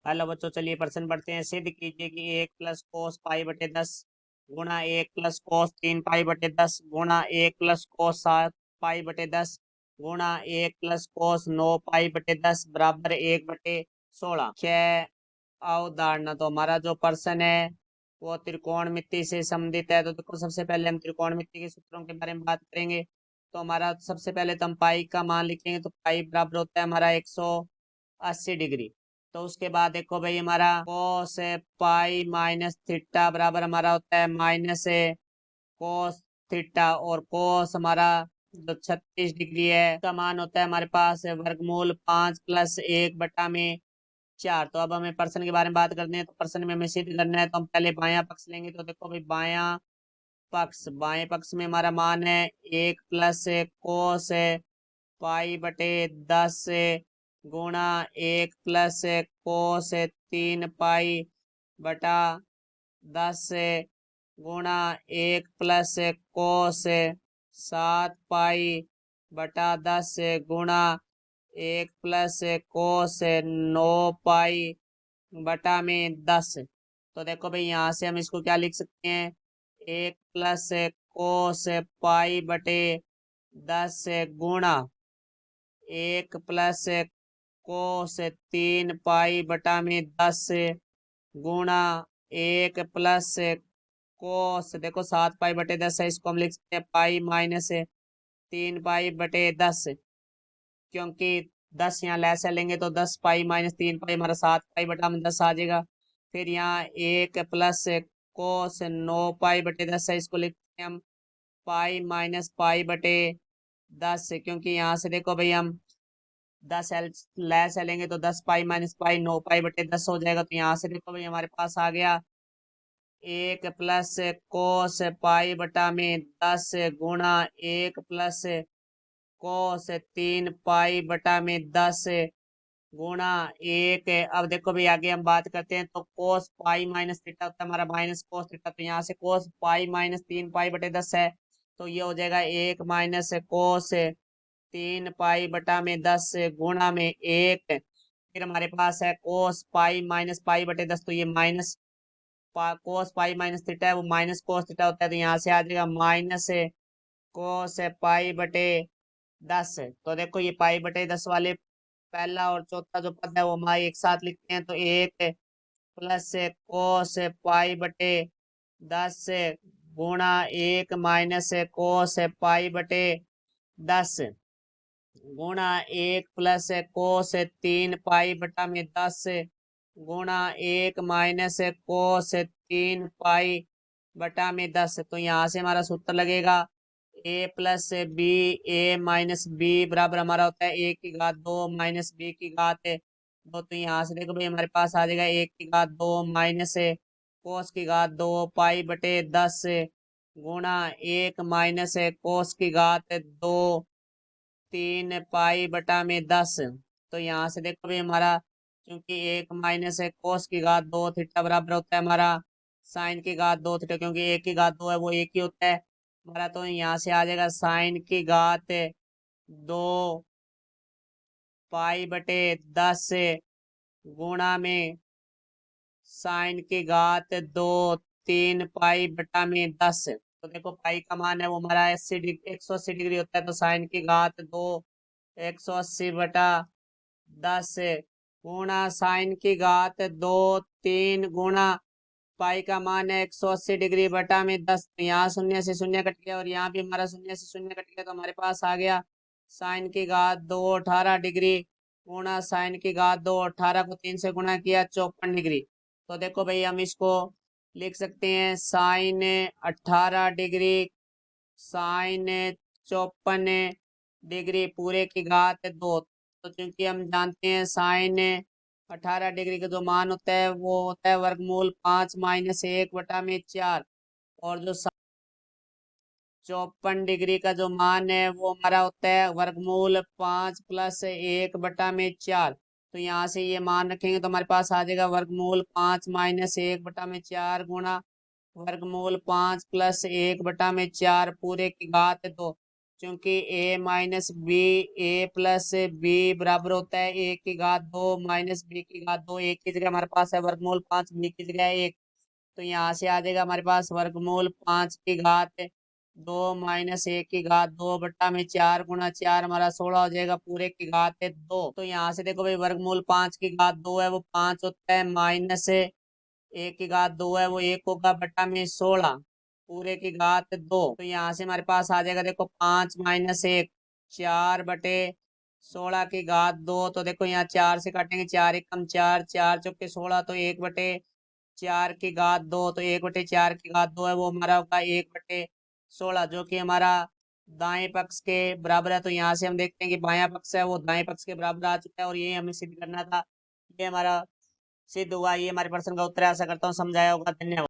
Hello बच्चों, चलिए प्रश्न पढ़ते हैं। सिद्ध कीजिए कि 1 + cos π/10 गुणा 1 + cos 3π/10 गुणा 1 + cos 7π/10 गुणा 1 + cos 9π/10 बराबर 1/16। 6 अवधारणा। तो हमारा जो प्रश्न है वो त्रिकोणमिति से संबंधित है। तो देखो, सबसे पहले हम त्रिकोणमिति के सूत्रों के बारे में बात करेंगे। तो हमारा सबसे पहले तो हम पाई का मान लिखेंगे। तो पाई बराबर होता है हमारा 180 डिग्री। तो उसके बाद देखो भाई, हमारा कोस पाई माइनस थीटा बराबर हमारा होता है माइनस कोस थीटा। और कोस हमारा जो 36 डिग्री है का मान होता है हमारे पास वर्गमूल 5 + 1/4। तो अब हमें प्रश्न के बारे में बात करते हैं। तो प्रश्न में हमें सिद्ध करना है, तो हम पहले बायां पक्ष लेंगे। तो देखो भाई, बाएं पक्ष में हमारा मान है 1 + cos π/10 गुणा 1 + cos 3π/10 गुणा 1 + cos 7π/10 गुणा 1 + cos 9π/10। तो देखो भाई, यहाँ से हम इसको क्या लिख सकते हैं, 1 + cos π/10 गुणा 1 + cos 3π/10 गुणा 1 + देखो 7π/10 है, इसको हम लिख सकते हैं पाई माइनस 3π/10, क्योंकि 10 यहाँ लेस लेंगे तो 10π - 3π हमारा 7π/10 आ जाएगा। फिर यहाँ 1 + cos 9π/10 है, इसको लिखते हैं हम पाई माइनस π/10, क्योंकि यहाँ से देखो भाई, हम 10 लेस लेंगे तो 10π - 9π/10 हो जाएगा। तो यहाँ से देखो भाई, हमारे पास आ गया 1 + cos π/10 गुणा 1 + cos 3π/10 गुणा 1। अब देखो भाई, आगे हम बात करते हैं। तो cos पाई माइनस थीटा होता है हमारा माइनस कोस थीटा। तो यहाँ से cos पाई माइनस 3π/10 है, तो ये हो जाएगा 1 - cos 3π/10 गुणा में 1। फिर हमारे पास है cos पाई माइनस π/10। तो ये minus cos pi minus theta है, वो माइनस कोस थीटा होता है। तो यहाँ से आ जाएगा माइनस कोस π/10। तो देखो, ये π/10 वाले पहला और चौथा जो पद है वो हमारा एक साथ लिखते हैं। तो 1 + cos π/10 गुणा 1 - cos π/10 गुणा 1 + cos 3π/10 गुणा 1 - cos 3π/10। तो यहाँ से हमारा सूत्र लगेगा a + b बराबर हमारा होता है a⁻² माइनस b⁻²। तो यहाँ से देखो भाई, हमारे पास आ जाएगा 1⁻² माइनस cos⁻² गुणा 1 - cos⁻² 3π/10। तो यहाँ से देखो भाई, हमारा क्योंकि 1 - cos⁻² थीटा बराबर होता है हमारा sin⁻² थीटा, क्योंकि 1⁻² है वो एक ही होता है हमारा। तो यहाँ से आ जाएगा sin⁻² π/10 गुणा में sin⁻² 3π/10। तो देखो, पाई का मान है वो हमारा 180 डिग्री होता है। तो sin⁻² 180/10 गुणा sin⁻² 3 गुणा पाई का मान है 180 डिग्री/10। तो यहाँ शून्य से शून्य कट गया और यहाँ भी हमारा शून्य से शून्य कट गया। तो हमारे पास आ गया sin⁻² 18 डिग्री गुणा sin⁻² 18 को 3 से गुणा किया 54 डिग्री। तो देखो भाई, हम इसको लिख सकते हैं sin 18 डिग्री sin 54 डिग्री पूरे की घात 2। तो क्योंकि हम जानते हैं sin 18 डिग्री का जो मान होता है वो होता है वर्गमूल 5 - 1/4। और जो 54 डिग्री का जो मान है वो हमारा होता है वर्गमूल 5 + 1/4। तो यहाँ से ये मान रखेंगे तो हमारे पास आ जाएगा वर्गमूल 5 - 1/4 गुणा वर्गमूल 5 + 1/4 पूरे की घात 2। क्योंकि a minus B A plus B बराबर होता है a की घात 2 माइनस बी की घात 2। एक की जगह हमारे पास है वर्गमूल 5, बी की जगह 1, तो यहाँ से आ जाएगा हमारे पास वर्गमूल 5 की घात 2 माइनस 1 की घात 2 बट्टा में 4 गुणा 4 हमारा 16 हो जाएगा, पूरे की घात है 2। तो यहाँ से देखो भाई वर्गमूल 5 की घात 2 है वो 5 होता है, माइनस 1 की घात 2 है वो 1 होगा, बट्टा में 16 पूरे की घात 2। तो यहाँ से हमारे पास आ जाएगा देखो 5 माइनस 1 4 बटे 16 की घात 2। तो देखो यहाँ 4 से काटेंगे, 4 एकम 4, 4 चौके 16, तो 1 बटे 4 की घात 2। तो 1 बटे 4 की घात 2 है वो हमारा होगा 1 बटे 16, जो कि हमारा दाएं पक्ष के बराबर है। तो यहाँ से हम देखते हैं कि बायां पक्ष है वो दाएं पक्ष के बराबर आ चुका है, और ये हमें सिद्ध करना था, ये हमारा सिद्ध हुआ। ये हमारे प्रश्न का उत्तर है। आशा करता हूँ समझाया होगा। धन्यवाद।